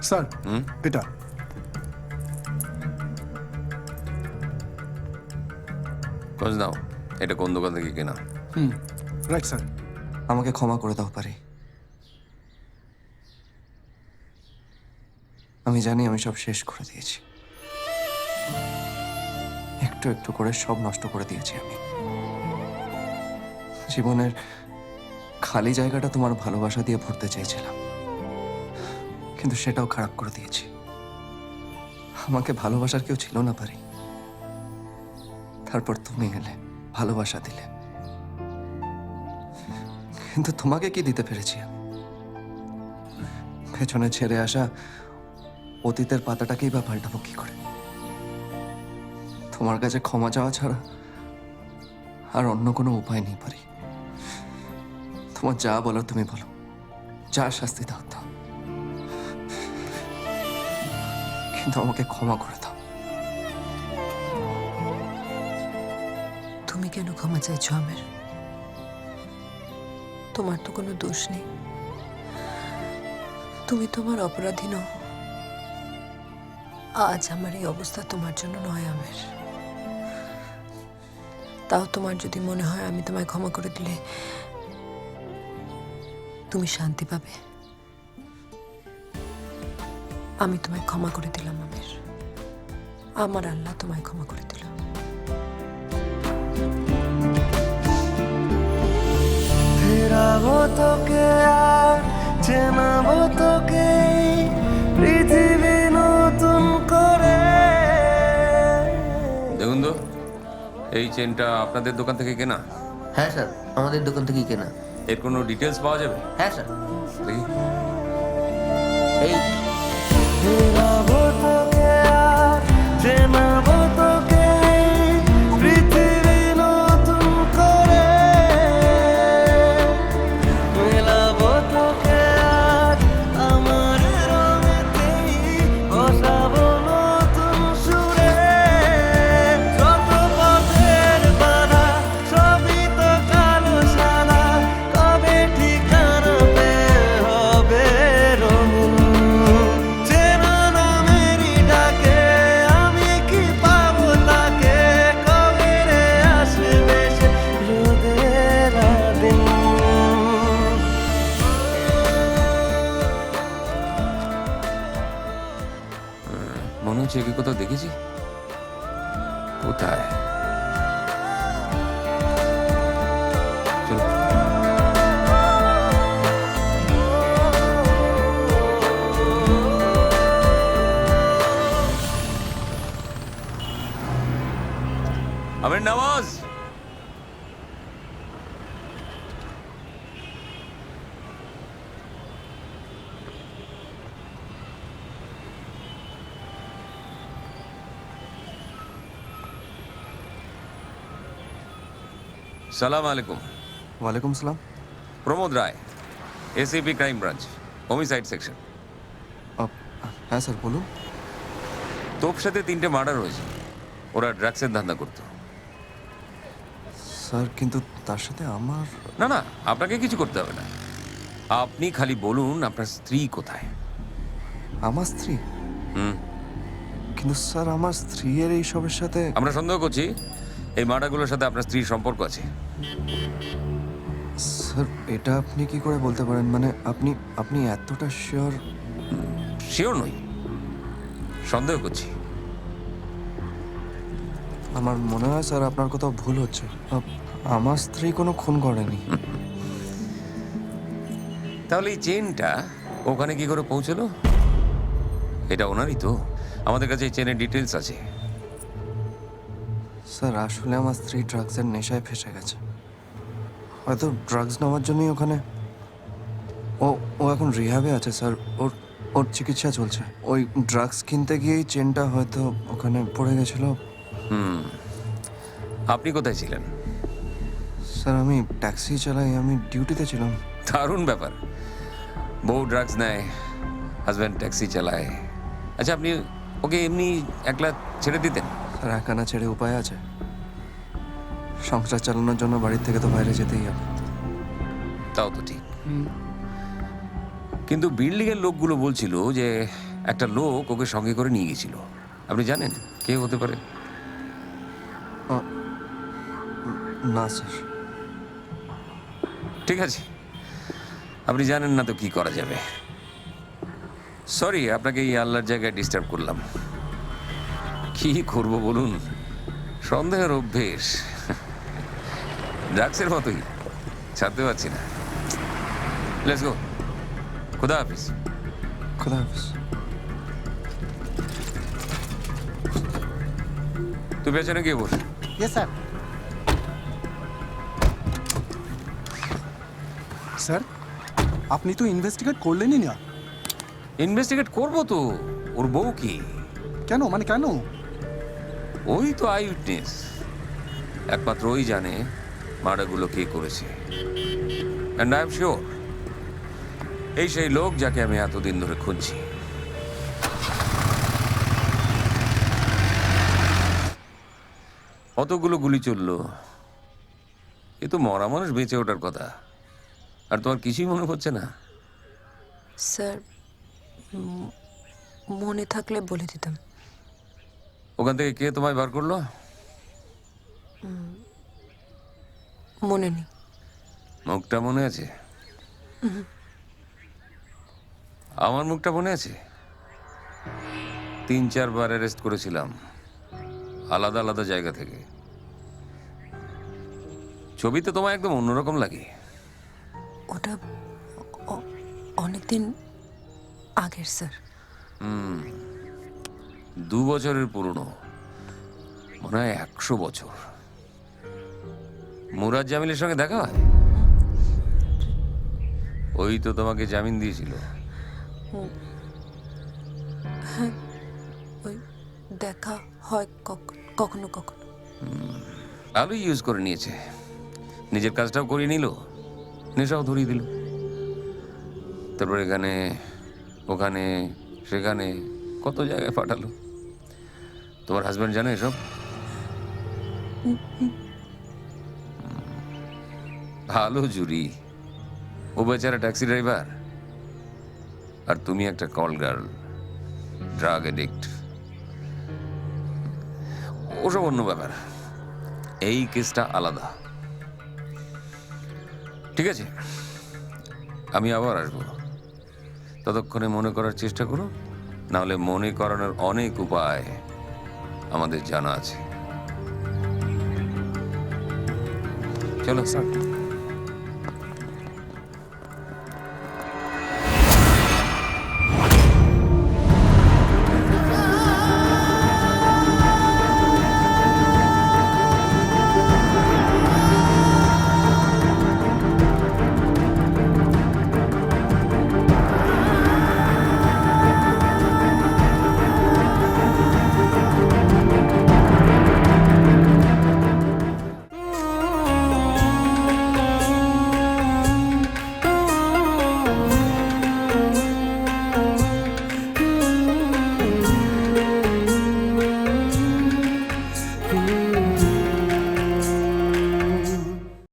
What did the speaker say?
Sir এটা খোঁজ নাও, এটা কোন দোকান থেকে কেনা। Right sir. আমাকে ক্ষমা করে দাও পারি। আমি জানি আমি সব শেষ করে দিয়েছি, একটু একটু করে সব নষ্ট করে দিয়েছি আমি। জীবনের খালি জায়গাটা তোমার ভালোবাসা দিয়ে ভরতে চেয়েছিলাম, কিন্তু সেটাও খারাপ করে দিয়েছি। আমাকে ভালোবাসার কেউ ছিল না পারি, তারপর তুমি এলে, ভালোবাসা দিলে, কিন্তু তোমাকে কি দিতে পেরেছি আমি? পেছনে ছেড়ে আসা অতীতের পাতাটাকেই বা পাল্টাবো কি করে? তোমার কাছে ক্ষমা চাওয়া ছাড়া আর অন্য কোনো উপায় নেই পারি। তোমার যা বলো তুমি বলো, যা শাস্তি দাও দাও, কিন্তু আমাকে ক্ষমা করে দাও। তুমি কেন ক্ষমা চাইছো আমের? তোমার তো কোনো দোষ নেই, তুমি তোমার অপরাধী নও। আজ আমার এই অবস্থা তোমার জন্য নয় আমের। তাও তোমার যদি মনে হয় আমি তোমায় ক্ষমা করে দিলে তুমি শান্তি পাবে, আমি তোমায় ক্ষমা করে দিলাম আমের। আমার আল্লাহ তোমায় ক্ষমা করে দিল। ফেরাবো তোকে আর চেনাবো তোকে পৃথিবী নতুন করে। দেখুন তো, এই চেনটা আপনাদের দোকান থেকে কেনা? হ্যাঁ স্যার, আমাদের দোকান থেকেই কেনা। এর কোনো ডিটেলস পাওয়া যাবে? হ্যাঁ স্যার, দেখি। এই ফেরাবো তোকে আর চেনাবো তোকে পৃথিবী নতুন করে। মেলাবো তোকে আর আমার রঙেতেই, বসাবো নতুন সুরে। যত পথের বাধা সবই তো কালো সাদা, কবে ঠিকানা পেয়ে হবে রঙিন। চেনা নামেরই ডাকে আমি কি পাবো তাকে, কবে রে আসবে সে রোদের দিন। মনে হচ্ছে একে কোথাও দেখেছি। কোথায়? চলো। আমের নামাজ। সালাম আলাইকুম। ওয়ালাইকুম সালাম। Pramod Rai, ACP crime branch, homicide section. হ্যাঁ স্যার বলুন। তোর সাথে 3টে মার্ডার হয়েছে। ওরা ড্রাগসের ধান্দা করতো। স্যার কিন্তু তার সাথে আমার না না, আপনাকে কিছু করতে হবে না। আপনি খালি বলুন আপনার স্ত্রী কোথায়। আমার স্ত্রী? কিন্তু স্যার আমার স্ত্রীর এইসবের সাথে আমরা সন্দেহ করছি এই মার্ডারগুলোর সাথে আপনার স্ত্রীর সম্পর্ক আছে। স্যার এটা আপনি কি করে বলতে পারেন? মানে আপনি আপনি এতটা শিওর? শিওর নই, সন্দেহ করছি। আমার মনে হয় স্যার আপনার কোথাও ভুল হচ্ছে। আমার স্ত্রী কোনো খুন করেনি। তাহলে এই চেনটা ওখানে কি করে পৌঁছলো? এটা ওনারই তো। আমাদের কাছে এই চেনের ডিটেলস আছে। স্যার আসলে আমার স্ত্রী ড্রাগসের নেশায় ফেসে গেছে। হয়তো ড্রাগস নেওয়ার জন্যই ওখানে ও ও এখন রিহ্যাবে আছে স্যার। ওর ওর চিকিৎসা চলছে। ওই ড্রাগস কিনতে গিয়েই চেনটা হয়তো ওখানে পড়ে গেছিল। আপনি কোথায় ছিলেন? স্যার আমি ট্যাক্সি চালাই, আমি ডিউটিতে ছিলাম। দারুণ ব্যাপার। বউ ড্রাগস নেয়, হাজব্যান্ড ট্যাক্সি চালায়। আচ্ছা, আপনি ওকে এমনি একলা ছেড়ে দিতেন? স্যার একা না ছেড়ে উপায় আছে? সংসার চালানোর জন্য বাড়ির থেকে তো বাইরে যেতেই হবে। তাও তো ঠিক। কিন্তু বিল্ডিংয়ের লোকগুলো বলছিল যে একটা লোক ওকে সঙ্গে করে নিয়ে গেছিল। আপনি জানেন কে হতে পারে? না স্যার। ঠিক আছে, আপনি জানেন না তো কি করা যাবে। সরি, আপনাকে এই আল্লাহর জায়গায় ডিস্টার্ব করলাম। কি করব বলুন, সন্দেহের অভ্যেস ড্রাগসের মতোই, ছাড়তে পারছি না। লেটস গো, খুদা হাফিজ। খোদা হাফিজ। তুই পেছনে গিয়ে বস। Yes sir. স্যার, আপনি তো ইনভেস্টিগেট করলেনই না। ইনভেস্টিগেট করবো তো। ওর বউ কি? কেন, মানে কেন? ওই তো আই উইটনেস, একমাত্র ওই জানে মার্ডারগুলো কে করেছে। অ্যান্ড আই এম শিওর এই সেই লোক যাকে আমি এতদিন ধরে খুঁজছি। কতগুলো গুলি চললো, এ তো মরা মানুষ বেঁচে ওঠার কথা, আর তোমার কিছুই মনে হচ্ছে না? স্যার, মনে থাকলে বলে দিতাম। ওখান থেকে কে তোমায় বার করলো? মনে নেই। মুখটা মনে আছে? আমার মুখটা মনে আছে। 3-4 বার অ্যারেস্ট করেছিলাম আলাদা আলাদা জায়গা থেকে। ছবিতে তোমায় একদম অন্যরকম লাগে। ওটা অনেকদিন আগের স্যার। 2 বছরের পুরনো, মনে হয় 100 বছর। মুরাদ জামিলের সঙ্গে দেখা হয়? ওই তো তোমাকে জামিন দিয়েছিল। ওই দেখা হয় কখনো কখনো। আলু ইউজ করে নিয়েছে, নিজের কাজটাও করিয়ে নিল, নেশাও ধরিয়ে দিল। তারপর এখানে ওখানে সেখানে কত জায়গায় পাঠালো। তোমার হাজব্যান্ড জানে এসব? ভালো জুরি, ও বেচারা ট্যাক্সি ড্রাইভার, আর তুমি একটা কল গার্ল, ড্রাগ এডিক্ট। ওসব অন্য ব্যাপার, এই কেসটা আলাদা। ঠিক আছে, আমি আবার আসবো। ততক্ষণে মনে করার চেষ্টা করো, নাহলে মনে করানোর অনেক উপায় আমাদের জানা আছে। চলো স্যার।